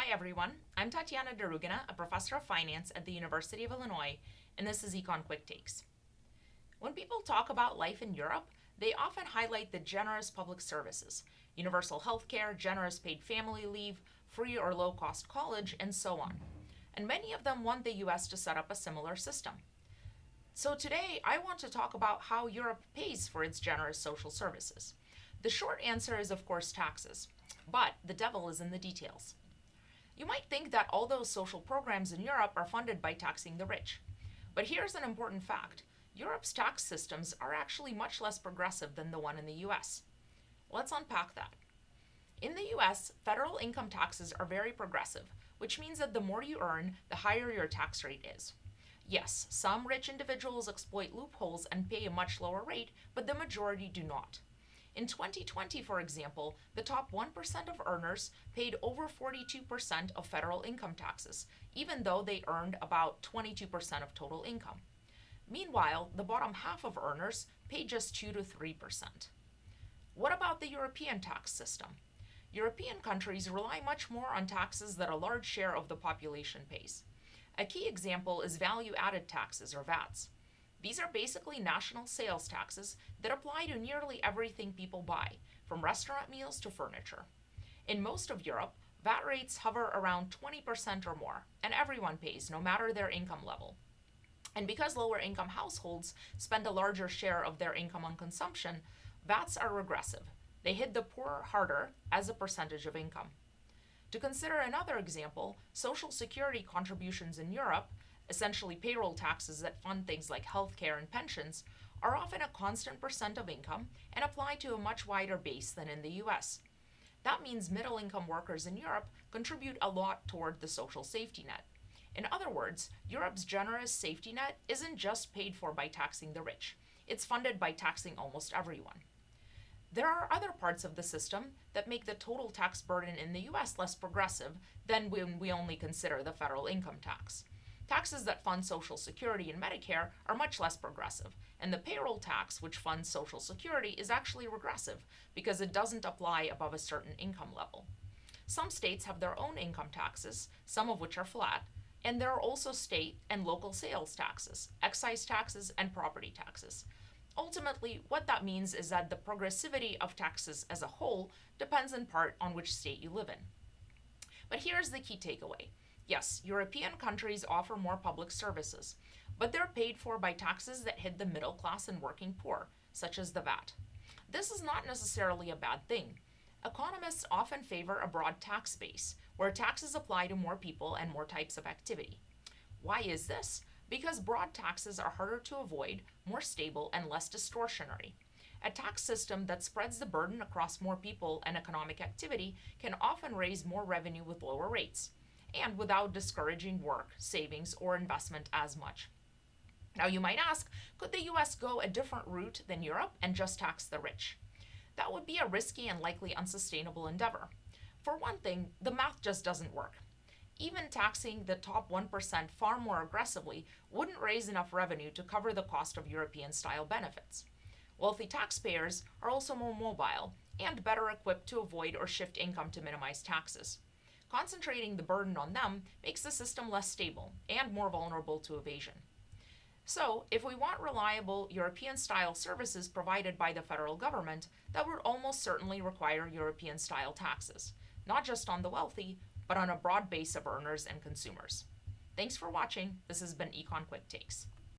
Hi everyone, I'm Tatiana Darugina, a professor of finance at the University of Illinois, and this is Econ Quick Takes. When people talk about life in Europe, they often highlight the generous public services, universal healthcare, generous paid family leave, free or low cost college, and so on. And many of them want the US to set up a similar system. So today, I want to talk about how Europe pays for its generous social services. The short answer is, of course, taxes. But the devil is in the details. You might think that all those social programs in Europe are funded by taxing the rich. But here's an important fact: Europe's tax systems are actually much less progressive than the one in the US. Let's unpack that. In the US, federal income taxes are very progressive, which means that the more you earn, the higher your tax rate is. Yes, some rich individuals exploit loopholes and pay a much lower rate, but the majority do not. In 2020, for example, the top 1% of earners paid over 42% of federal income taxes, even though they earned about 22% of total income. Meanwhile, the bottom half of earners paid just 2 to 3%. What about the European tax system? European countries rely much more on taxes that a large share of the population pays. A key example is value added taxes, or VATs. These are basically national sales taxes that apply to nearly everything people buy, from restaurant meals to furniture. In most of Europe, VAT rates hover around 20% or more, and everyone pays, no matter their income level. And because lower income households spend a larger share of their income on consumption, VATs are regressive. They hit the poor harder as a percentage of income. To consider another example, Social Security contributions in Europe, essentially payroll taxes that fund things like healthcare and pensions, are often a constant percent of income and apply to a much wider base than in the US. That means middle income workers in Europe contribute a lot toward the social safety net. In other words, Europe's generous safety net isn't just paid for by taxing the rich, it's funded by taxing almost everyone. There are other parts of the system that make the total tax burden in the US less progressive than when we only consider the federal income tax. Taxes that fund Social Security and Medicare are much less progressive, and the payroll tax, which funds Social Security, is actually regressive because it doesn't apply above a certain income level. Some states have their own income taxes, some of which are flat, and there are also state and local sales taxes, excise taxes, and property taxes. Ultimately, what that means is that the progressivity of taxes as a whole depends in part on which state you live in. But here's the key takeaway. Yes, European countries offer more public services, but they're paid for by taxes that hit the middle class and working poor, such as the VAT. This is not necessarily a bad thing. Economists often favor a broad tax base, where taxes apply to more people and more types of activity. Why is this? Because broad taxes are harder to avoid, more stable, and less distortionary. A tax system that spreads the burden across more people and economic activity can often raise more revenue with lower rates, and without discouraging work, savings, or investment as much. Now, you might ask, could the US go a different route than Europe and just tax the rich? That would be a risky and likely unsustainable endeavor. For one thing, the math just doesn't work. Even taxing the top 1% far more aggressively wouldn't raise enough revenue to cover the cost of European style benefits. Wealthy taxpayers are also more mobile and better equipped to avoid or shift income to minimize taxes. Concentrating the burden on them makes the system less stable and more vulnerable to evasion. So, if we want reliable European style services provided by the federal government, that would almost certainly require European style taxes, not just on the wealthy, but on a broad base of earners and consumers. Thanks for watching. This has been Econ Quick Takes.